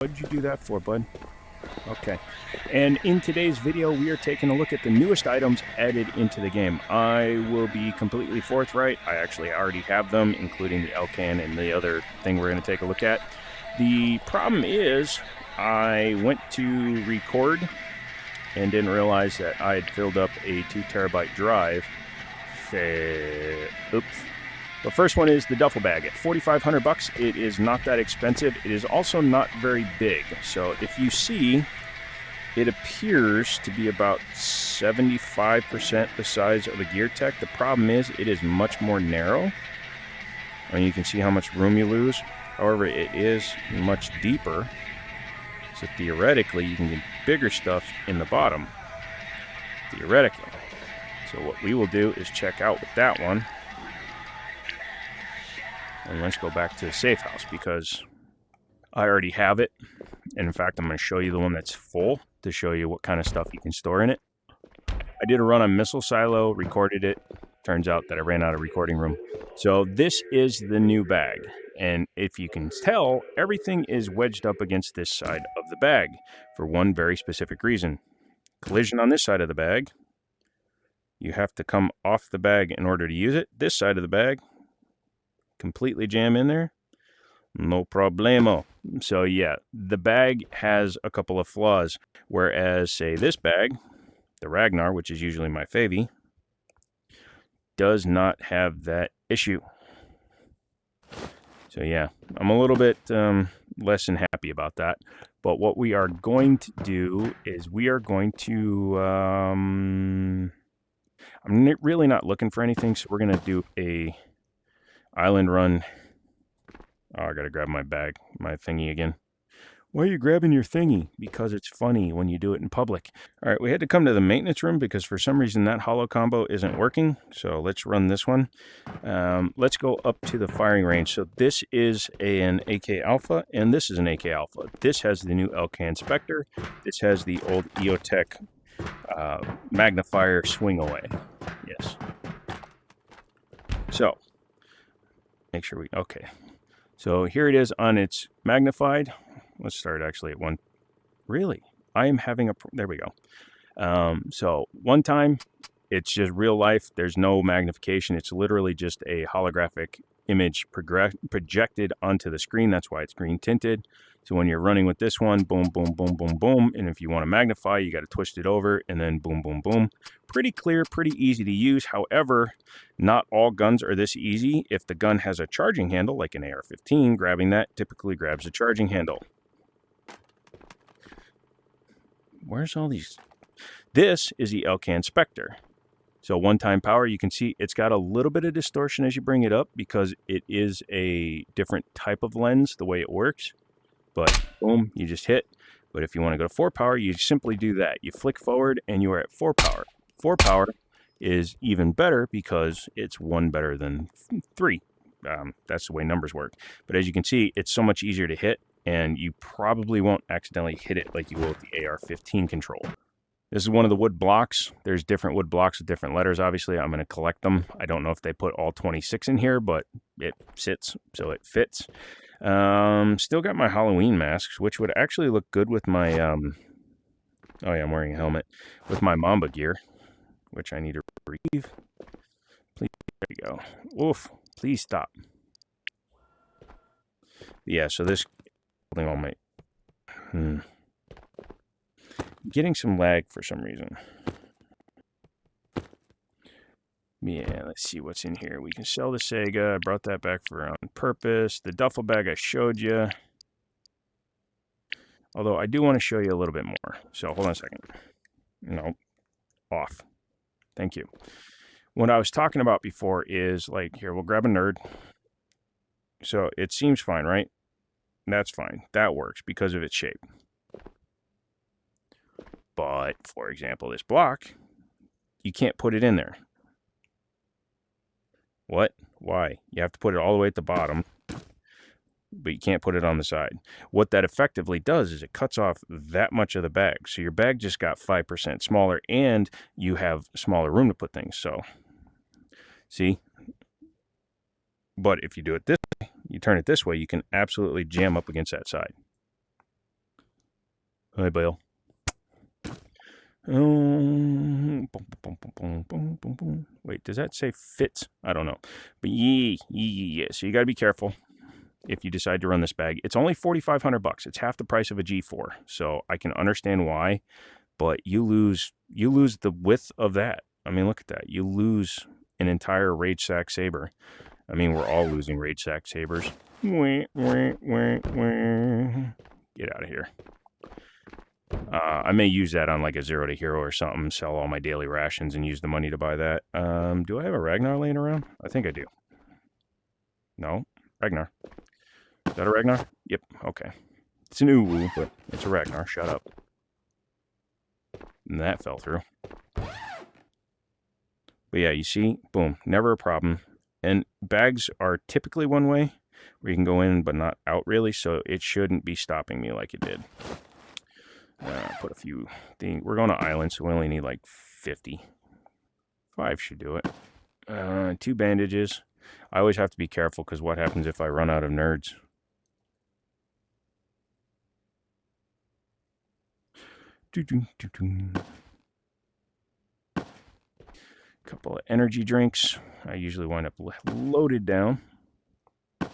What did you do that for, bud? Okay. And in today's video, we are taking a look at the newest items added into the game. I will be completely forthright. I actually already have them, including the Elcan and the other thing we're going to take a look at. The problem is I went to record and didn't realize that I had filled up a 2 terabyte drive. Oops. The first one is the duffel bag at $4,500. It is not that expensive. It is also not very big. So if you see, it appears to be about 75% the size of a Gear Tech. The problem is it is much more narrow. And you can see how much room you lose. However, it is much deeper. So theoretically, you can get bigger stuff in the bottom. Theoretically. So what we will do is check out with that one. And let's go back to the safe house because I already have it. And in fact, I'm going to show you the one that's full to show you what kind of stuff you can store in it. I did a run on Missile Silo, recorded it. Turns out that I ran out of recording room. So this is the new bag. And if you can tell, everything is wedged up against this side of the bag for one very specific reason. Collision on this side of the bag. You have to come off the bag in order to use it. This side of the bag, completely jam in there, no problemo. So yeah, the bag has a couple of flaws, whereas say this bag, the Ragnar, which is usually my favy, does not have that issue. So yeah, I'm a little bit less than happy about that. But what we are going to do is we are going to I'm really not looking for anything, so we're going to do a island run. Oh, I gotta grab my bag, my thingy again. Why are you grabbing your thingy? Because it's funny when you do it in public. All right, we had to come to the maintenance room because for some reason that holo combo isn't working. So let's run this one. Let's go up to the firing range. So this is an AK Alpha and this is an AK Alpha. This has the new Elcan Spectre. This has the old EOTech magnifier swing away. Yes. So make sure okay. So here it is on its magnified. Let's start actually at one. Really? I am having there we go. So one time, it's just real life. There's no magnification. It's literally just a holographic image projected onto the screen. That's why it's green tinted. So when you're running with this one, boom, boom, boom, boom, boom. And if you want to magnify, you got to twist it over and then boom, boom, boom. Pretty clear, pretty easy to use. However, not all guns are this easy. If the gun has a charging handle, like an AR-15, grabbing that typically grabs a charging handle. Where's all these? This is the Elcan Spectre. So one-time power, you can see it's got a little bit of distortion as you bring it up because it is a different type of lens, the way it works. But boom, you just hit. But if you want to go to 4 power, you simply do that. You flick forward and you are at 4 power. 4 power is even better because it's 1 better than 3. That's the way numbers work. But as you can see, it's so much easier to hit, and you probably won't accidentally hit it like you will with the AR-15 control. This is one of the wood blocks. There's different wood blocks with different letters, obviously. I'm going to collect them. I don't know if they put all 26 in here, but it sits, so it fits. Still got my Halloween masks, which would actually look good with my, oh yeah, I'm wearing a helmet, with my Mamba gear, which I need to retrieve. Please, there you go. Oof, please stop. Yeah, so this, holding on my, getting some lag for some reason. Yeah, let's see what's in here. We can sell the Sega. I brought that back for on purpose. The duffel bag I showed you. Although I do want to show you a little bit more. So hold on a second. No, off. Thank you. What I was talking about before is like, here, we'll grab a nerd. So it seems fine, right? That's fine. That works because of its shape. But, for example, this block, you can't put it in there. What? Why? You have to put it all the way at the bottom, but you can't put it on the side. What that effectively does is it cuts off that much of the bag. So your bag just got 5% smaller, and you have smaller room to put things. So, see? But if you do it this way, you turn it this way, you can absolutely jam up against that side. Hi, Bill. Wait, does that say fits? I don't know. But yeah. So you got to be careful if you decide to run this bag. It's only $4,500. It's half the price of a G4. So I can understand why, but you lose the width of that. I mean, look at that. You lose an entire Rage Sack Saber. I mean, we're all losing Rage Sack Sabers. Get out of here. I may use that on like a 0 to hero or something, sell all my daily rations and use the money to buy that. Do I have a Ragnar laying around? I think I do. No? Ragnar. Is that a Ragnar? Yep, okay. It's an Uwu, but it's a Ragnar. Shut up. And that fell through. But yeah, you see? Boom. Never a problem. And bags are typically one way, where you can go in but not out really, so it shouldn't be stopping me like it did. Put a few things. We're going to island, so we only need like 50. 5 should do it. 2 bandages. I always have to be careful because what happens if I run out of nerds? Couple of energy drinks. I usually wind up loaded down. All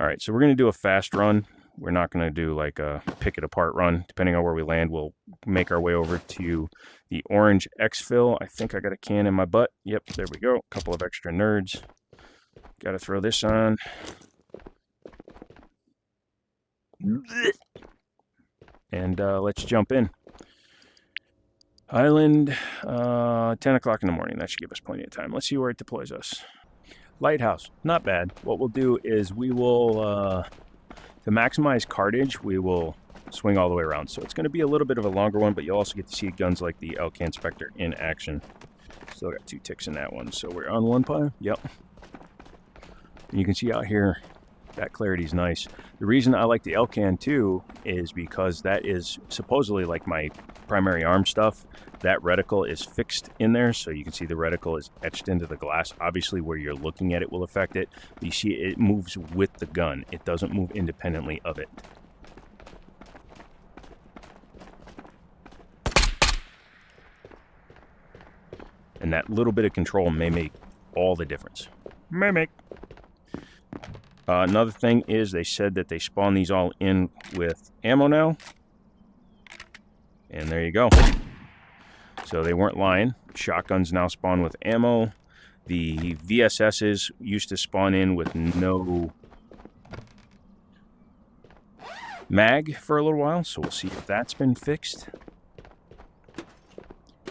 right, so we're going to do a fast run. We're not going to do like a pick it apart run. Depending on where we land, we'll make our way over to the orange exfil. I think I got a can in my butt. Yep, there we go. A couple of extra nerds. Got to throw this on. And let's jump in. Island, 10 o'clock in the morning. That should give us plenty of time. Let's see where it deploys us. Lighthouse, not bad. What we'll do is we will... to maximize cartage, we will swing all the way around. So it's going to be a little bit of a longer one, but you'll also get to see guns like the Alcan Spectre in action. Still got 2 ticks in that one. So we're on 1 pile. Yep. And you can see out here, that clarity is nice. The reason I like the Alcan too is because that is supposedly like my primary arm stuff. That reticle is fixed in there, so you can see the reticle is etched into the glass. Obviously, where you're looking at it will affect it. But you see it moves with the gun. It doesn't move independently of it. And that little bit of control may make all the difference. May make. Another thing is they said that they spawn these all in with ammo now. And there you go. So they weren't lying. Shotguns now spawn with ammo. The VSSs used to spawn in with no mag for a little while. So we'll see if that's been fixed.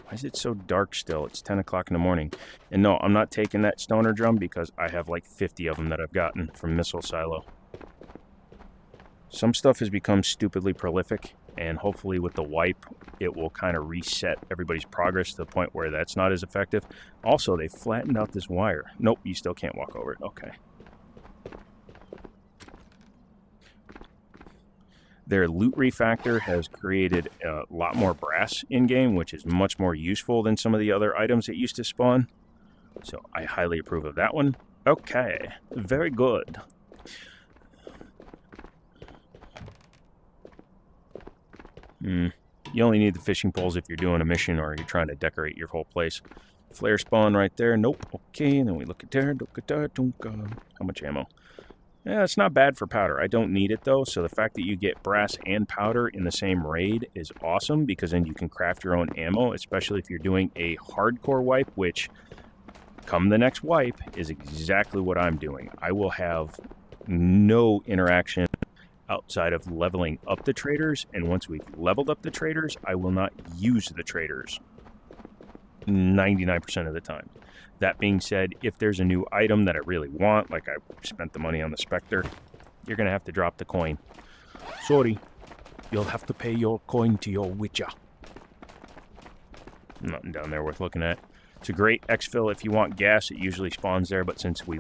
Why is it so dark still? It's 10 o'clock in the morning. And no, I'm not taking that stoner drum because I have like 50 of them that I've gotten from Missile Silo. Some stuff has become stupidly prolific, and hopefully with the wipe, it will kind of reset everybody's progress to the point where that's not as effective. Also, they flattened out this wire. Nope, you still can't walk over it. Okay. Their loot refactor has created a lot more brass in-game, which is much more useful than some of the other items that used to spawn. So I highly approve of that one. Okay, very good. You only need the fishing poles if you're doing a mission or you're trying to decorate your whole place. Flare spawn right there. Nope. Okay, and then we look at there. How much ammo? Yeah, it's not bad for powder. I don't need it, though, so the fact that you get brass and powder in the same raid is awesome, because then you can craft your own ammo, especially if you're doing a hardcore wipe, which, come the next wipe, is exactly what I'm doing. I will have no interaction outside of leveling up the traders, and once we've leveled up the traders, I will not use the traders 99% of the time. That being said, if there's a new item that I really want, like I spent the money on the Spectre, you're going to have to drop the coin. Sorry, you'll have to pay your coin to your Witcher. Nothing down there worth looking at. It's a great exfil if you want gas. It usually spawns there, but since we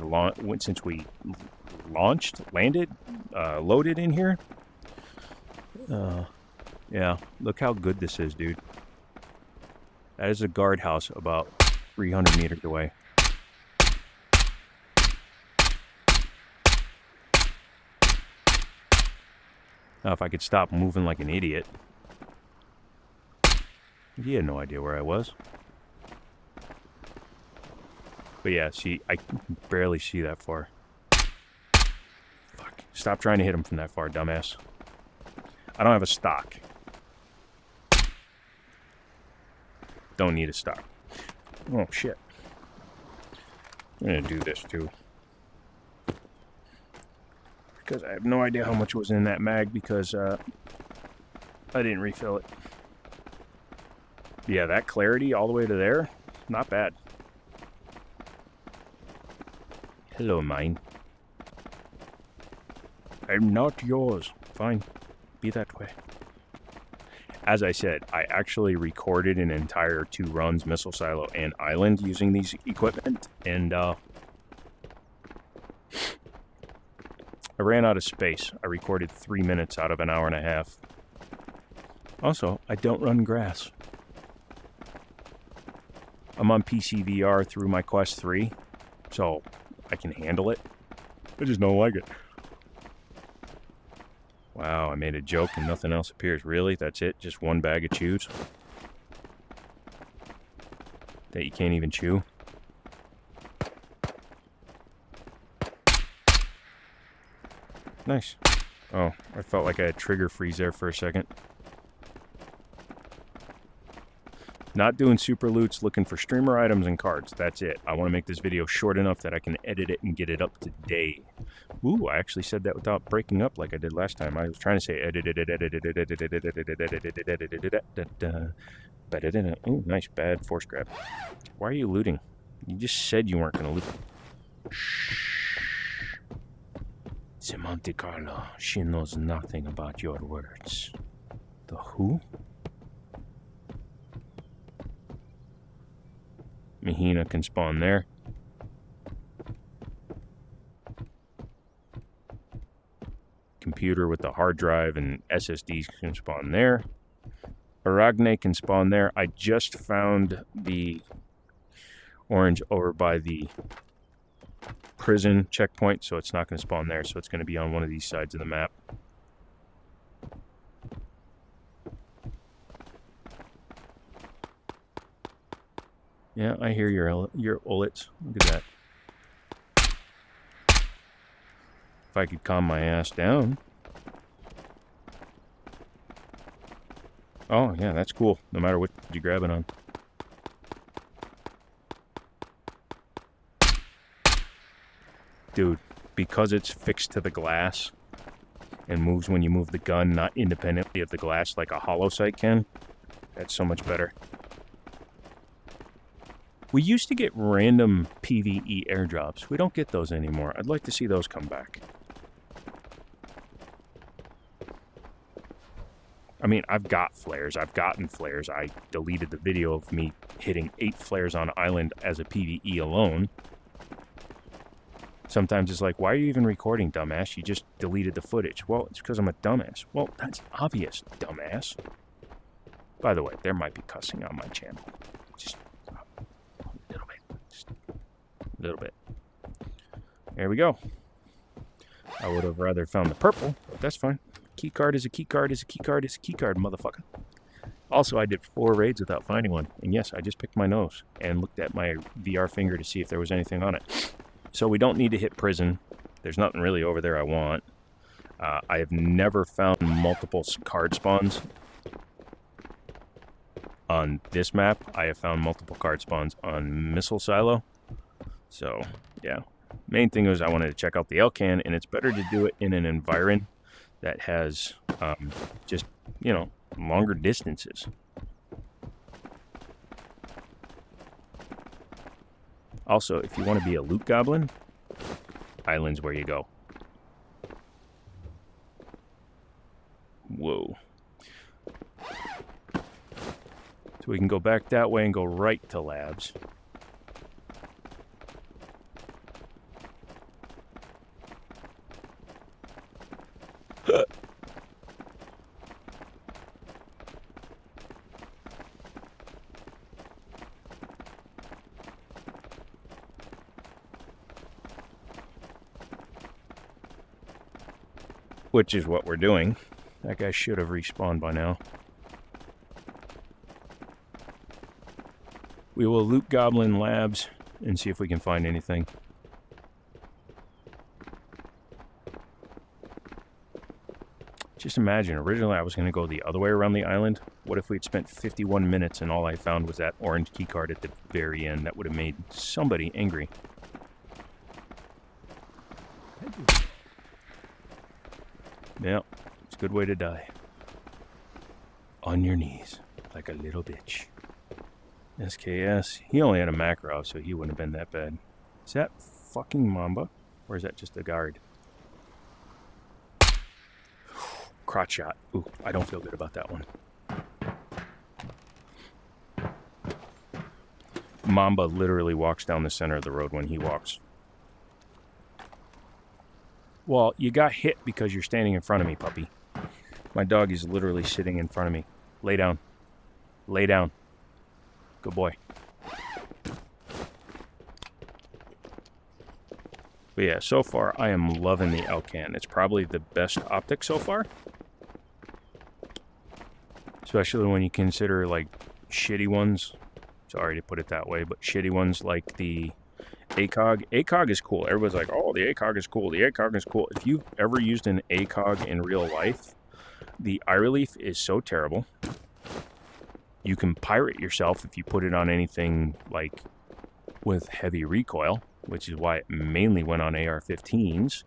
loaded in here, yeah, look how good this is, dude. That is a guardhouse about 300 meters away. Now, if I could stop moving like an idiot. He had no idea where I was. But yeah, see, I can barely see that far. Fuck. Stop trying to hit him from that far, dumbass. I don't have a stock. Don't need a stock. Oh, shit. I'm gonna do this, too. Because I have no idea how much was in that mag because I didn't refill it. Yeah, that clarity all the way to there, not bad. Hello, mine. I'm not yours. Fine. Be that way. As I said, I actually recorded an entire 2 runs, Missile Silo and Island, using these equipment, and I ran out of space. I recorded 3 minutes out of an hour and a half. Also, I don't run grass. I'm on PCVR through my Quest 3, so I can handle it. I just don't like it. Wow, I made a joke and nothing else appears. Really? That's it? Just one bag of chews? That you can't even chew? Nice. Oh, I felt like I had trigger freeze there for a second. Not doing super loots, looking for streamer items and cards. That's it. I want to make this video short enough that I can edit it and get it up today. Ooh, I actually said that without breaking up like I did last time. I was trying to say Ooh, nice, bad force grab. Why are you looting? You just said you weren't going to loot. Shh. Monte Carlo, she knows nothing about your words. The who? Mahina can spawn there. Computer with the hard drive and SSDs can spawn there. Aragne can spawn there. I just found the orange over by the prison checkpoint, so it's not going to spawn there, so it's going to be on one of these sides of the map. Yeah, I hear your ullets. Look at that. If I could calm my ass down. Oh, yeah, that's cool. No matter what you grab it on. Dude, because it's fixed to the glass and moves when you move the gun, not independently of the glass like a hollow sight can, that's so much better. We used to get random PvE airdrops. We don't get those anymore. I'd like to see those come back. I mean, I've got flares. I've gotten flares. I deleted the video of me hitting 8 flares on Island as a PvE alone. Sometimes it's like, why are you even recording, dumbass? You just deleted the footage. Well, it's because I'm a dumbass. Well, that's obvious, dumbass. By the way, there might be cussing on my channel. Just a little bit. Just a little bit. There we go. I would have rather found the purple, but that's fine. Key card is a key card is a key card is a key card, motherfucker. Also, I did 4 raids without finding one. And yes, I just picked my nose and looked at my VR finger to see if there was anything on it. So we don't need to hit prison. There's nothing really over there I want. I have never found multiple card spawns on this map. I have found multiple card spawns on Missile Silo. So, yeah. Main thing is I wanted to check out the Elcan, and it's better to do it in an environment that has just, you know, longer distances. Also, if you want to be a loot goblin, Island's where you go. Whoa. So we can go back that way and go right to labs. Which is what we're doing. That guy should have respawned by now. We will loot Goblin Labs and see if we can find anything. Just imagine, originally I was going to go the other way around the island. What if we'd spent 51 minutes and all I found was that orange keycard at the very end? That would have made somebody angry. Yeah, it's a good way to die. On your knees, like a little bitch. SKS, he only had a macro, so he wouldn't have been that bad. Is that fucking Mamba? Or is that just a guard? Crotch shot. Ooh, I don't feel good about that one. Mamba literally walks down the center of the road when he walks. Well, you got hit because you're standing in front of me, puppy. My dog is literally sitting in front of me. Lay down. Lay down. Good boy. But yeah, so far I am loving the Alcan. It's probably the best optic so far. Especially when you consider like shitty ones. Sorry to put it that way, but shitty ones like the ACOG. ACOG is cool. Everybody's like, oh, the ACOG is cool. The ACOG is cool. If you've ever used an ACOG in real life, the eye relief is so terrible. You can pirate yourself if you put it on anything like with heavy recoil, which is why it mainly went on AR-15s.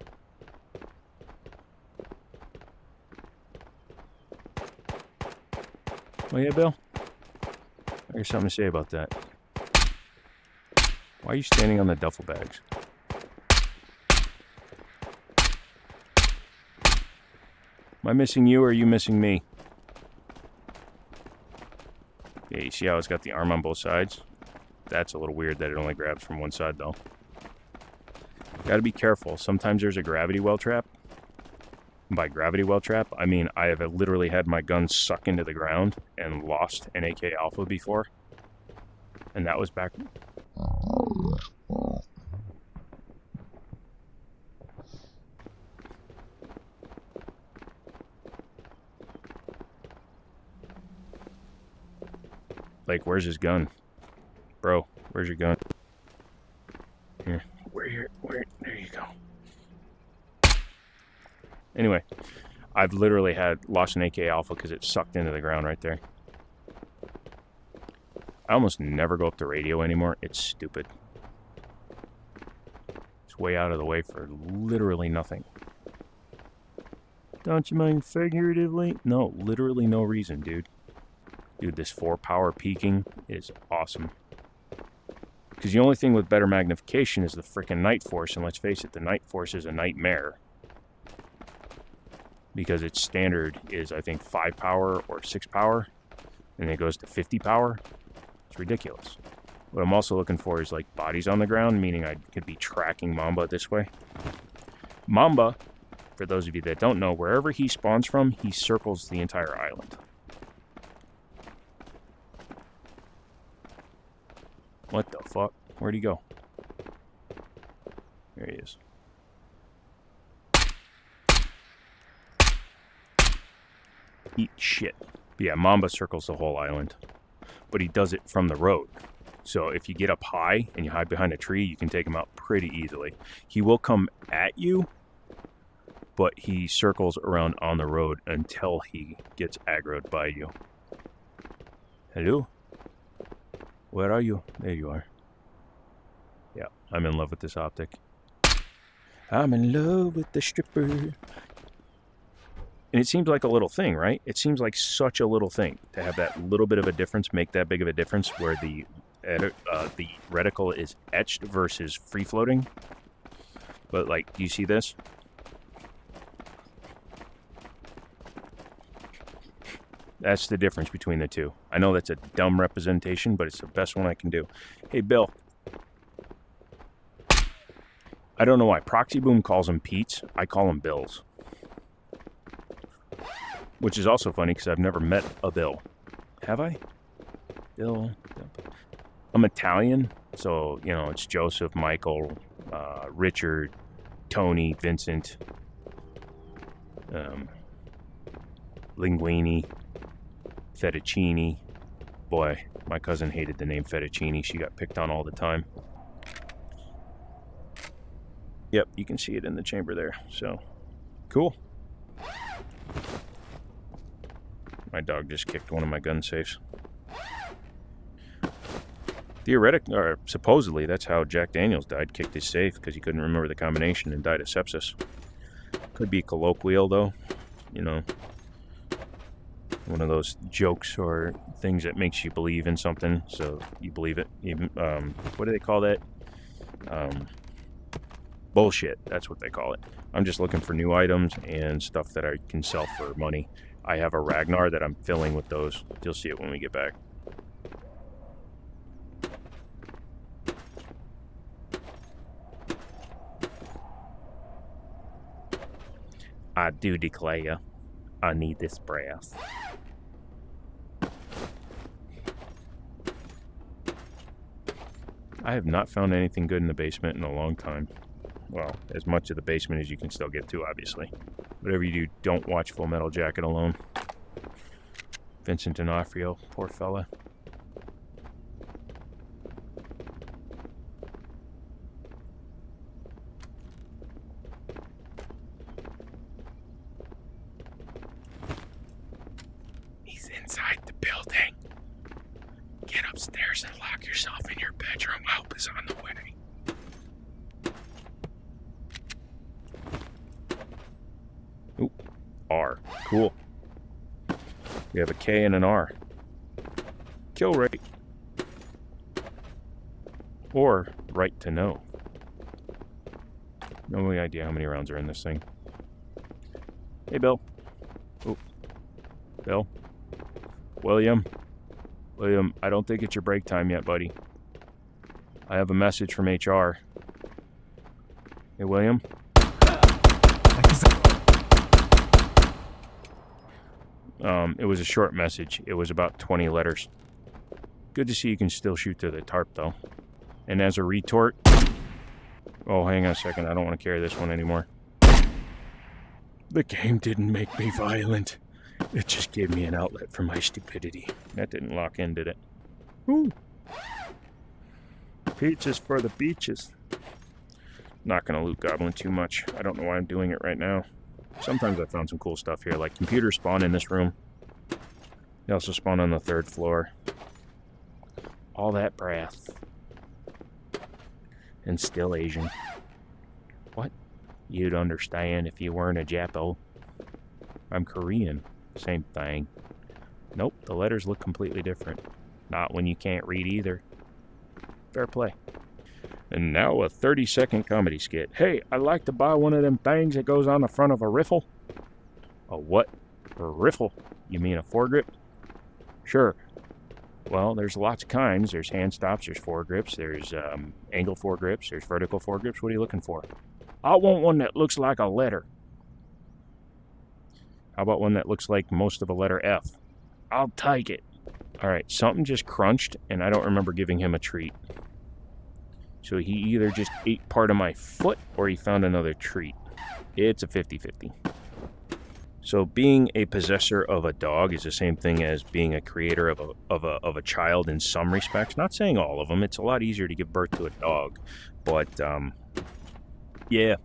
Oh yeah, Bill? I got something to say about that. Why are you standing on the duffel bags? Am I missing you or are you missing me? Yeah, you see how it's got the arm on both sides? That's a little weird that it only grabs from one side though. Gotta be careful. Sometimes there's a gravity well trap. By gravity well trap, I mean I have literally had my gun suck into the ground and lost an AK Alpha before. And that was back... Like, where's his gun? Bro, where's your gun? Here. Where, there you go. Anyway, I've literally lost an AK Alpha because it sucked into the ground right there. I almost never go up the radio anymore. It's stupid. It's way out of the way for literally nothing. Don't you mind figuratively? No, literally no reason, dude. Dude, this 4-power peaking is awesome. Because the only thing with better magnification is the frickin' Night Force, and let's face it, the Night Force is a nightmare. Because its standard is, I think, 5 power or 6 power, and it goes to 50 power. It's ridiculous. What I'm also looking for is, like, bodies on the ground, meaning I could be tracking Mamba this way. Mamba, for those of you that don't know, wherever he spawns from, he circles the entire island. What the fuck? Where'd he go? There he is. Eat shit. But yeah, Mamba circles the whole island. But he does it from the road. So if you get up high and you hide behind a tree, you can take him out pretty easily. He will come at you, but he circles around on the road until he gets aggroed by you. Hello? Where are you? There you are. Yeah, I'm in love with this optic. I'm in love with the stripper. And it seems like a little thing, right? It seems like such a little thing to have that little bit of a difference, make that big of a difference where the reticle is etched versus free-floating. But, like, do you see this? That's the difference between the two. I know that's a dumb representation, but it's the best one I can do. Hey, Bill. I don't know why. Proxy Boom calls them Pete's. I call them Bills. Which is also funny because I've never met a Bill. Have I? Bill. I'm Italian, so, you know, it's Joseph, Michael, Richard, Tony, Vincent, Linguini, Fettuccine, Boy, my cousin hated the name fettuccine. She got picked on all the time. Yep, you can see it in the chamber there. So, cool. My dog just kicked one of my gun safes. Supposedly, that's how Jack Daniels died. Kicked his safe because he couldn't remember the combination and died of sepsis. Could be colloquial, though. You know, one of those jokes or things that makes you believe in something, so you believe it. Even, what do they call that? Bullshit. That's what they call it. I'm just looking for new items and stuff that I can sell for money. I have a Ragnar that I'm filling with those. You'll see it when we get back. I do declare, I need this brass. I have not found anything good in the basement in a long time. Well, as much of the basement as you can still get to, obviously. Whatever you do, don't watch Full Metal Jacket alone. Vincent D'Onofrio, poor fella. He's inside the building. Get upstairs and lock yourself in your bedroom. Help is on the way. Ooh, R. Cool. We have a K and an R. Kill rate. Or right to know. No idea how many rounds are in this thing. Hey, Bill. Oh, Bill. William. William, I don't think it's your break time yet, buddy. I have a message from HR. Hey, William. It was a short message. It was about 20 letters. Good to see you can still shoot through the tarp, though. And as a retort... Oh, hang on a second. I don't want to carry this one anymore. The game didn't make me violent. It just gave me an outlet for my stupidity. That didn't lock in, did it? Ooh. Peaches for the beaches. Not gonna loot goblin too much. I don't know why I'm doing it right now. Sometimes I found some cool stuff here, like computers spawn in this room. They also spawn on the 3rd floor. All that brass. And still Asian. What? You'd understand if you weren't a Japo. I'm Korean. Same thing. Nope, the letters look completely different. Not when you can't read either. Fair play. And now a 30-second comedy skit. Hey, I'd like to buy one of them things that goes on the front of a riffle. A what? A riffle? You mean a foregrip? Sure. Well, there's lots of kinds. There's hand stops, there's foregrips, there's angle foregrips, there's vertical foregrips. What are you looking for? I want one that looks like a letter. How about one that looks like most of a letter F? I'll take it. All right, something just crunched, and I don't remember giving him a treat. So he either just ate part of my foot, or he found another treat. It's a 50-50. So being a possessor of a dog is the same thing as being a creator of a child in some respects. Not saying all of them. It's a lot easier to give birth to a dog. But, yeah.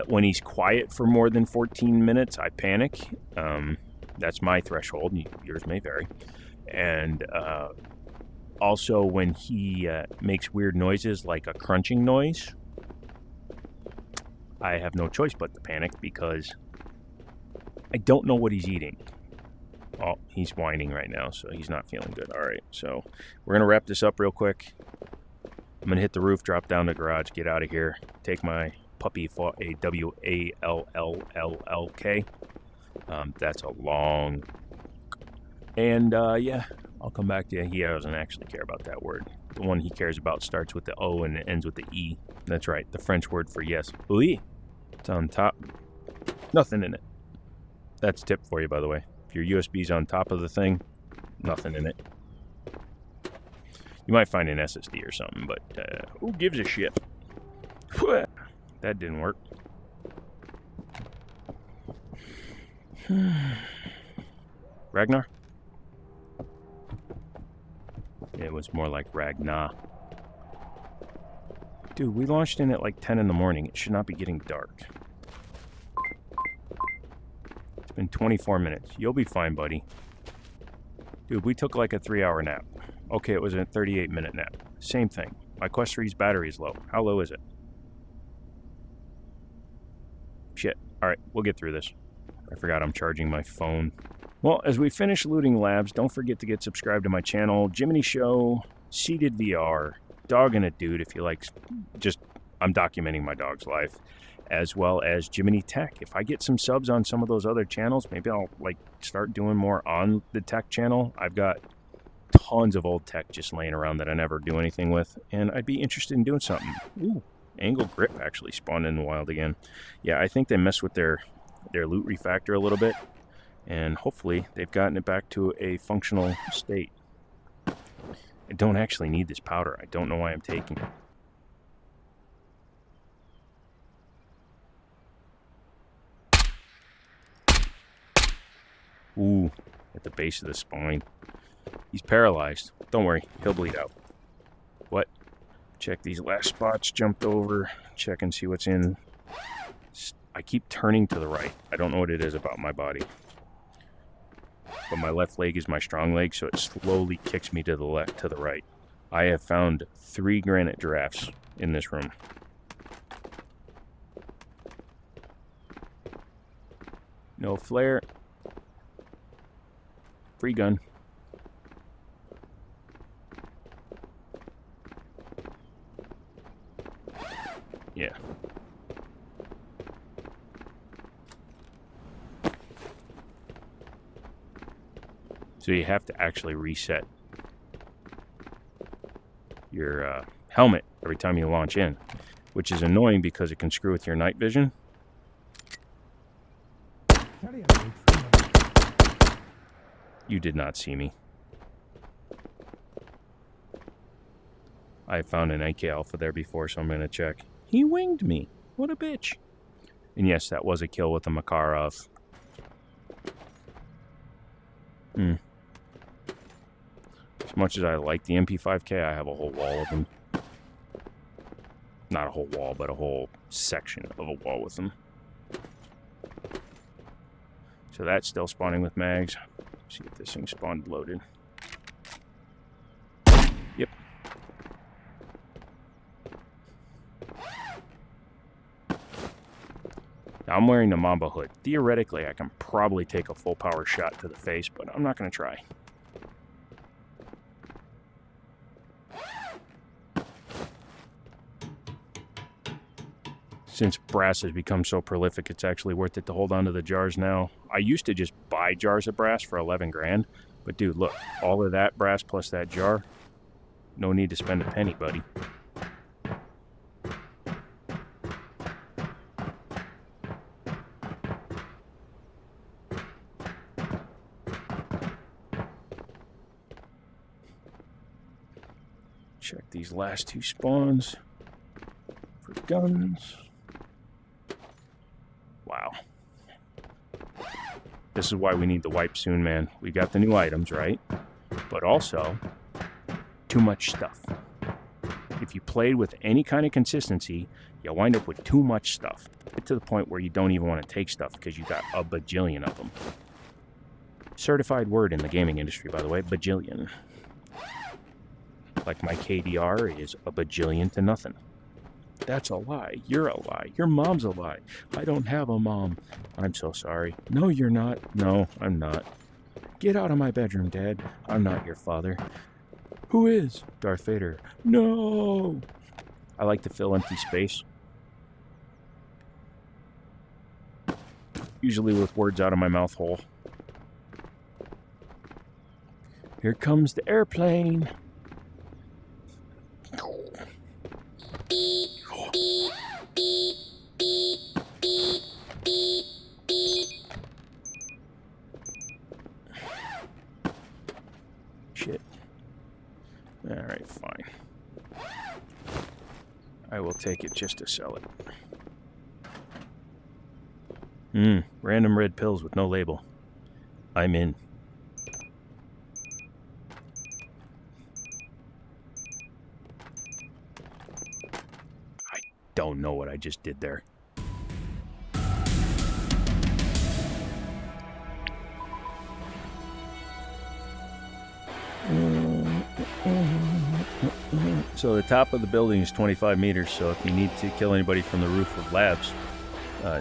When he's quiet for more than 14 minutes, I panic. That's my threshold. Yours may vary. And also when he makes weird noises like a crunching noise, I have no choice but to panic because I don't know what he's eating. Oh, he's whining right now, so he's not feeling good. All right, so we're going to wrap this up real quick. I'm going to hit the roof, drop down the garage, get out of here, take my puppy for a WALLLLK. That's a long... And, yeah, I'll come back to you. He doesn't actually care about that word. The one he cares about starts with the O and it ends with the E. That's right, the French word for yes. Oui. It's on top. Nothing in it. That's a tip for you, by the way. If your USB's on top of the thing, nothing in it. You might find an SSD or something, but who gives a shit? That didn't work. Ragnar? It was more like Ragnar. Dude, we launched in at like 10 in the morning. It should not be getting dark. It's been 24 minutes. You'll be fine, buddy. Dude, we took like a 3-hour nap. Okay, it was a 38-minute nap. Same thing. My Quest 3's battery is low. How low is it? Shit. Alright, we'll get through this. I forgot I'm charging my phone. Well, as we finish looting labs, don't forget to get subscribed to my channel, Jiminy Show, Seated VR, Dog and a Dude, if you like, I'm documenting my dog's life, as well as Jiminy Tech. If I get some subs on some of those other channels, maybe I'll start doing more on the tech channel. I've got tons of old tech just laying around that I never do anything with, and I'd be interested in doing something. Ooh, Angle Grip actually spawned in the wild again. Yeah, I think they messed with their loot refactor a little bit, and hopefully they've gotten it back to a functional state. I don't actually need this powder. I don't know why I'm taking it. Ooh, at the base of the spine. He's paralyzed. Don't worry, he'll bleed out. What? Check these last spots. Jumped over. Check and see what's in. I keep turning to the right. I don't know what it is about my body. But my left leg is my strong leg, so it slowly kicks me to the left, to the right. I have found 3 granite giraffes in this room. No flare. Free gun. Yeah. So you have to actually reset your helmet every time you launch in, which is annoying because it can screw with your night vision. You did not see me. I found an AK Alpha there before, so I'm going to check. He winged me. What a bitch. And yes, that was a kill with the Makarov. As much as I like the MP5K, I have a whole wall of them. Not a whole wall, but a whole section of a wall with them. So that's still spawning with mags. See if this thing spawned loaded. Yep. Now I'm wearing the Mamba hood. Theoretically, I can probably take a full power shot to the face, but I'm not going to try. Since brass has become so prolific, it's actually worth it to hold on to the jars now. I used to just buy jars of brass for 11 grand. But dude, look, all of that brass plus that jar, no need to spend a penny, buddy. Check these last 2 spawns for guns. Wow. This is why we need the wipe soon, man. We got the new items, right? But also, too much stuff. If you played with any kind of consistency, you'll wind up with too much stuff. Get to the point where you don't even want to take stuff because you got a bajillion of them. Certified word in the gaming industry, by the way, bajillion. Like my KDR is a bajillion to nothing. That's a lie. You're a lie. Your mom's a lie. I don't have a mom. I'm so sorry. No, you're not. No, I'm not. Get out of my bedroom, Dad. I'm not your father. Who is? Darth Vader. No! I like to fill empty space. Usually with words out of my mouth hole. Here comes the airplane. Shit. Alright, fine. I will take it just to sell it. Random red pills with no label. I'm in. don't know what I just did there. So the top of the building is 25 meters, so if you need to kill anybody from the roof of labs,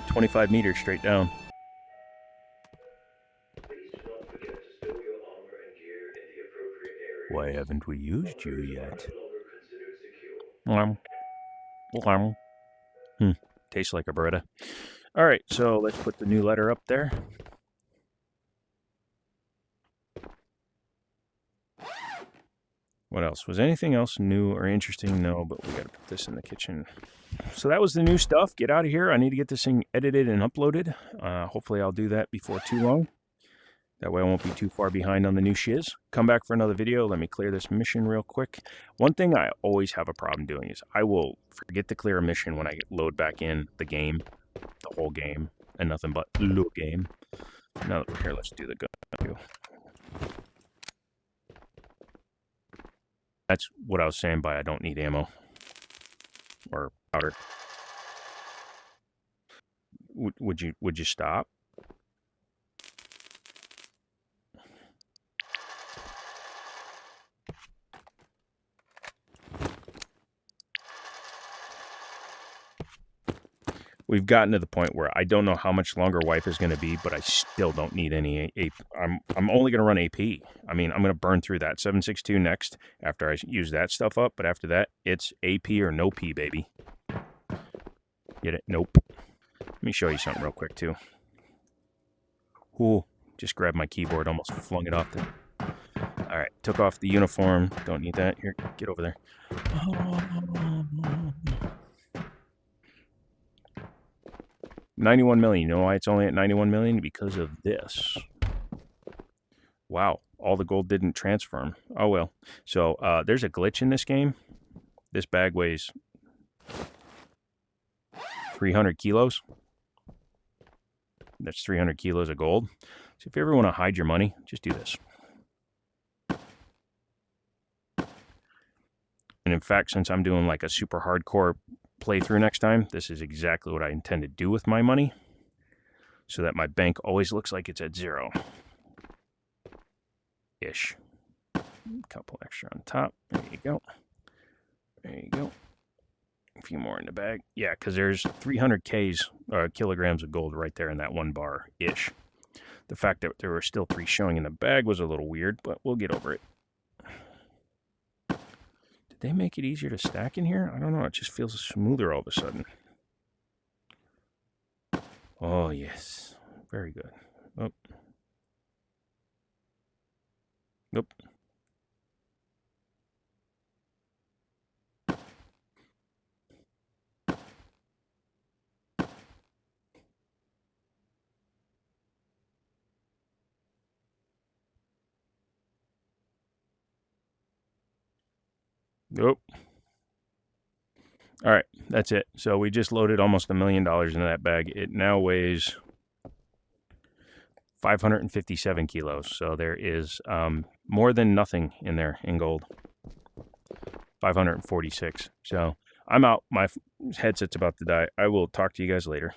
25 meters straight down. Please do not forget to stow your armor and gear in the appropriate area. Why haven't we used you Bunkers yet? are no longer considered secure. Tastes like a Beretta. All right, so let's put the new letter up there. What else? Was anything else new or interesting? No, but we got to put this in the kitchen. So that was the new stuff. Get out of here. I need to get this thing edited and uploaded. Hopefully I'll do that before too long. That way I won't be too far behind on the new shiz. Come back for another video. Let me clear this mission real quick. One thing I always have a problem doing is I will forget to clear a mission when I load back in the game, the whole game, and nothing but the game. Now that we're here, let's do the gun. That's what I was saying by I don't need ammo or powder. Would you stop? We've gotten to the point where I don't know how much longer wipe is going to be, but I still don't need any AP. I'm only going to run AP. I mean, I'm going to burn through that 7.62 next after I use that stuff up, but after that, it's AP or no P, baby. Get it? Nope. Let me show you something real quick, too. Ooh, just grabbed my keyboard, almost flung it off the... All right, took off the uniform. Don't need that. Here, get over there. 91 million. You know why it's only at 91 million? Because of this. Wow, all the gold didn't transfer. Oh well. So there's a glitch in this game. This bag weighs 300 kilos. That's 300 kilos of gold. So if you ever want to hide your money, just do this. And in fact, since I'm doing like a super hardcore playthrough next time, this is exactly what I intend to do with my money, so that my bank always looks like it's at zero ish. A couple extra on top. There you go. There you go. A few more in the bag. Yeah, because there's 300 kilograms of gold right there in that one bar ish. The fact that there were still 3 showing in the bag was a little weird, but we'll get over it. They make it easier to stack in here? I don't know. It just feels smoother all of a sudden. Oh, yes. Very good. Oh. Nope. Nope. All right, that's it. So we just loaded almost $1 million into that bag. It now weighs 557 kilos. So there is more than nothing in there in gold. 546. So I'm out. My headset's about to die. I will talk to you guys later.